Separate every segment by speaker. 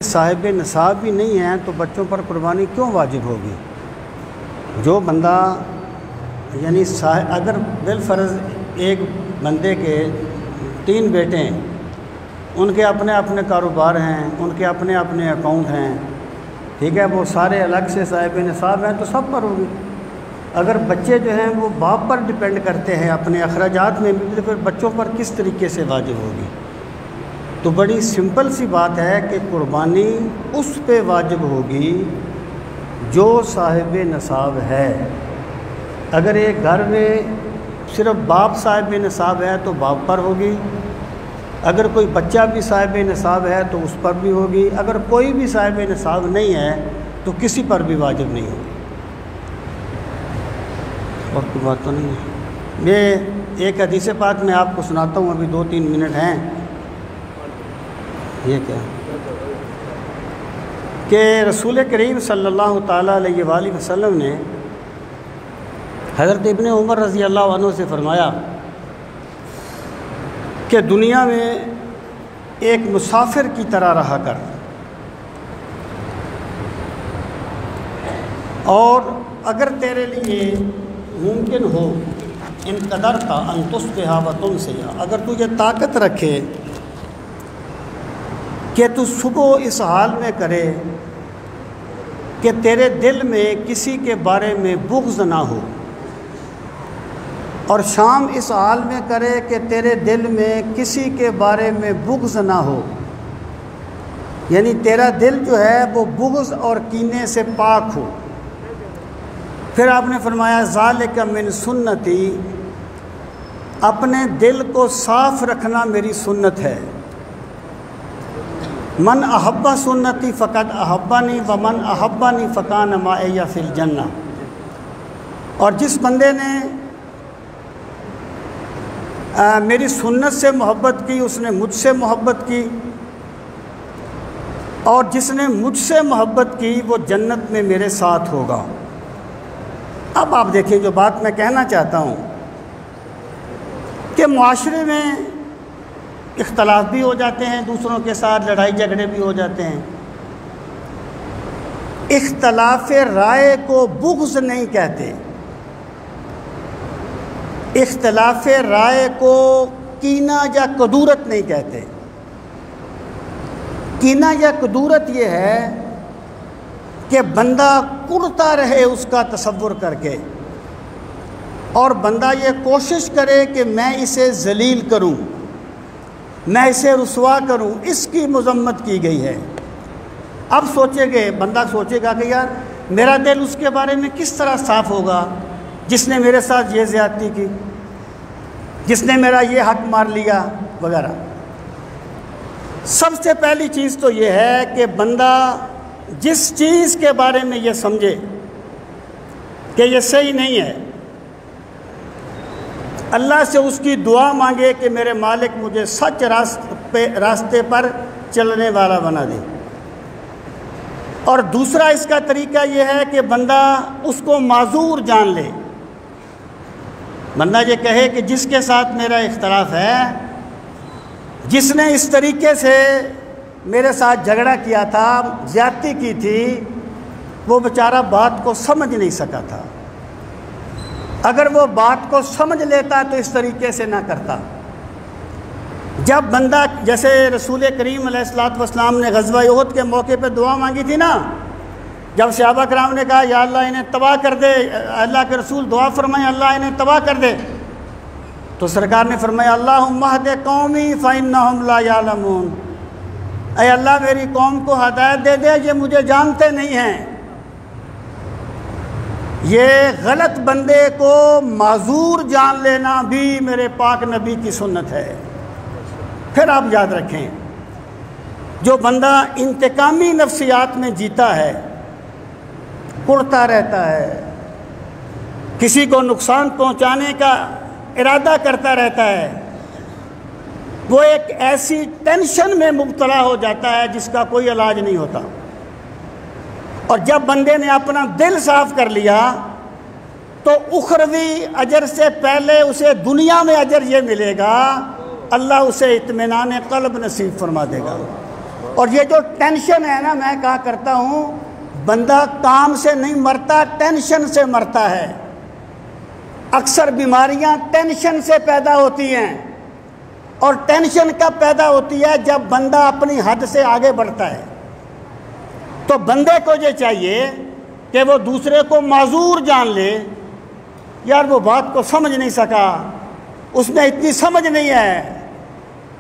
Speaker 1: صاحب نصاب بھی نہیں ہیں تو بچوں پر قربانی کیوں واجب ہوگی؟ جو بندہ یعنی اگر بالفرض ایک بندے کے 3 بیٹے ہیں، ان کے اپنے اپنے کاروبار ہیں، ان کے اپنے اپنے اکاؤنٹ ہیں، ٹھیک ہے، وہ سارے الگ سے صاحب نصاب ہیں تو سب پر ہوگی۔ اگر بچے جو ہیں وہ باپ پر ڈپینڈ کرتے ہیں اپنے اخراجات میں بھی، تو پھر بچوں پر کس طریقے سے واجب ہوگی؟ تو بڑی سمپل سی بات ہے کہ قربانی اس پہ واجب ہوگی جو صاحب نصاب ہے۔ اگر ایک گھر میں صرف باپ صاحب نصاب ہے تو باپ پر ہوگی، اگر کوئی بچہ بھی صاحب نصاب ہے تو اس پر بھی ہوگی، اگر کوئی بھی صاحب نصاب نہیں ہے تو کسی پر بھی واجب نہیں ہوگی۔ اور کوئی بات تو نہیں ہے۔ میں ایک حدیث پاک میں آپ کو سناتا ہوں، ابھی 2-3 منٹ ہیں۔ یہ کیا کہ رسول کریم صلی اللہ تعالیٰ علیہ وآلہ وسلم نے حضرت ابن عمر رضی اللہ عنہ سے فرمایا کہ دنیا میں ایک مسافر کی طرح رہا کر، اور اگر تیرے لیے ممکن ہو ان قدر کا انتصبح و تمسیا، اگر تو یہ طاقت رکھے کہ تو صبح اس حال میں کرے کہ تیرے دل میں کسی کے بارے میں بغض نہ ہو، اور شام اس حال میں کرے کہ تیرے دل میں کسی کے بارے میں بغض نہ ہو، یعنی تیرا دل جو ہے وہ بغض اور کینے سے پاک ہو۔ پھر آپ نے فرمایا ذالک من سنتی، اپنے دل کو صاف رکھنا میری سنت ہے۔ من احب سنتی فقد احبنی ومن احبنی فکان معی فی الجنہ، اور جس بندے نے میری سنت سے محبت کی اس نے مجھ سے محبت کی، اور جس نے مجھ سے محبت کی وہ جنت میں میرے ساتھ ہوگا۔ اب آپ دیکھیں جو بات میں کہنا چاہتا ہوں کہ معاشرے میں اختلاف بھی ہو جاتے ہیں، دوسروں کے ساتھ لڑائی جھگڑے بھی ہو جاتے ہیں۔ اختلاف رائے کو بغض نہیں کہتے، اختلاف رائے کو کینہ یا کدورت نہیں کہتے۔ کینہ یا کدورت یہ ہے کہ بندہ کڑتا رہے اس کا تصور کر کے، اور بندہ یہ کوشش کرے کہ میں اسے ذلیل کروں، میں اسے رسوا کروں، اس کی مذمت کی گئی ہے۔ اب بندہ سوچے گا کہ یار میرا دل اس کے بارے میں کس طرح صاف ہوگا جس نے میرے ساتھ یہ زیادتی کی، جس نے میرا یہ حق مار لیا وغیرہ۔ سب سے پہلی چیز تو یہ ہے کہ بندہ جس چیز کے بارے میں یہ سمجھے کہ یہ صحیح نہیں ہے، اللہ سے اس کی دعا مانگے کہ میرے مالک مجھے سچ راستے پر چلنے والا بنا دے۔ اور دوسرا اس کا طریقہ یہ ہے کہ بندہ اس کو معذور جان لے، بندہ یہ کہے کہ جس کے ساتھ میرا اختلاف ہے، جس نے اس طریقے سے میرے ساتھ جھگڑا کیا تھا، زیادتی کی تھی، وہ بیچارہ بات کو سمجھ نہیں سکا تھا۔ اگر وہ بات کو سمجھ لیتا تو اس طریقے سے نہ کرتا۔ جب بندہ جیسے رسول کریم علیہ الصلوۃ والسلام نے غزوہ احد کے موقع پہ دعا مانگی تھی نا، جب صحابہ کرام نے کہا یا اللہ انہیں تباہ کر دے، اللہ کے رسول دعا فرمائیں اللہ انہیں تباہ کر دے، تو سرکار نے فرمایا اللہم اہد قومی فإنہم لا یعلمون، اے اللہ میری قوم کو ہدایت دے دے، یہ مجھے جانتے نہیں ہیں۔ یہ غلط بندے کو معذور جان لینا بھی میرے پاک نبی کی سنت ہے۔ پھر آپ یاد رکھیں، جو بندہ انتقامی نفسیات میں جیتا ہے، کڑتا رہتا ہے، کسی کو نقصان پہنچانے کا ارادہ کرتا رہتا ہے، وہ ایک ایسی ٹینشن میں مبتلا ہو جاتا ہے جس کا کوئی علاج نہیں ہوتا۔ اور جب بندے نے اپنا دل صاف کر لیا تو اخروی اجر سے پہلے اسے دنیا میں اجر یہ ملے گا، اللہ اسے اطمینان قلب نصیب فرما دے گا۔ اور یہ جو ٹینشن ہے نا، میں کہا کرتا ہوں بندہ کام سے نہیں مرتا، ٹینشن سے مرتا ہے۔ اکثر بیماریاں ٹینشن سے پیدا ہوتی ہیں، اور ٹینشن کب پیدا ہوتی ہے؟ جب بندہ اپنی حد سے آگے بڑھتا ہے۔ تو بندے کو یہ چاہیے کہ وہ دوسرے کو معذور جان لے، یار وہ بات کو سمجھ نہیں سکا، اس میں اتنی سمجھ نہیں ہے،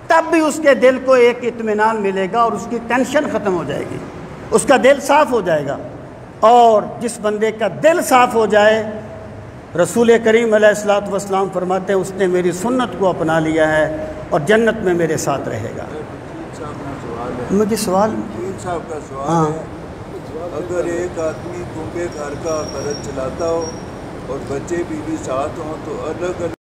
Speaker 1: تب بھی اس کے دل کو ایک اطمینان ملے گا اور اس کی ٹینشن ختم ہو جائے گی، اس کا دل صاف ہو جائے گا۔ اور جس بندے کا دل صاف ہو جائے، رسول کریم علیہ الصلوۃ والسلام فرماتے ہیں اس نے میری سنت کو اپنا لیا ہے اور جنت میں میرے ساتھ رہے گا۔ مجھے سوال
Speaker 2: صاحب کا سوال ہے، اگر ایک آدمی کنبے گھر کا خرچ چلاتا ہو اور بچے بیوی ساتھ ہوں تو الگ الگ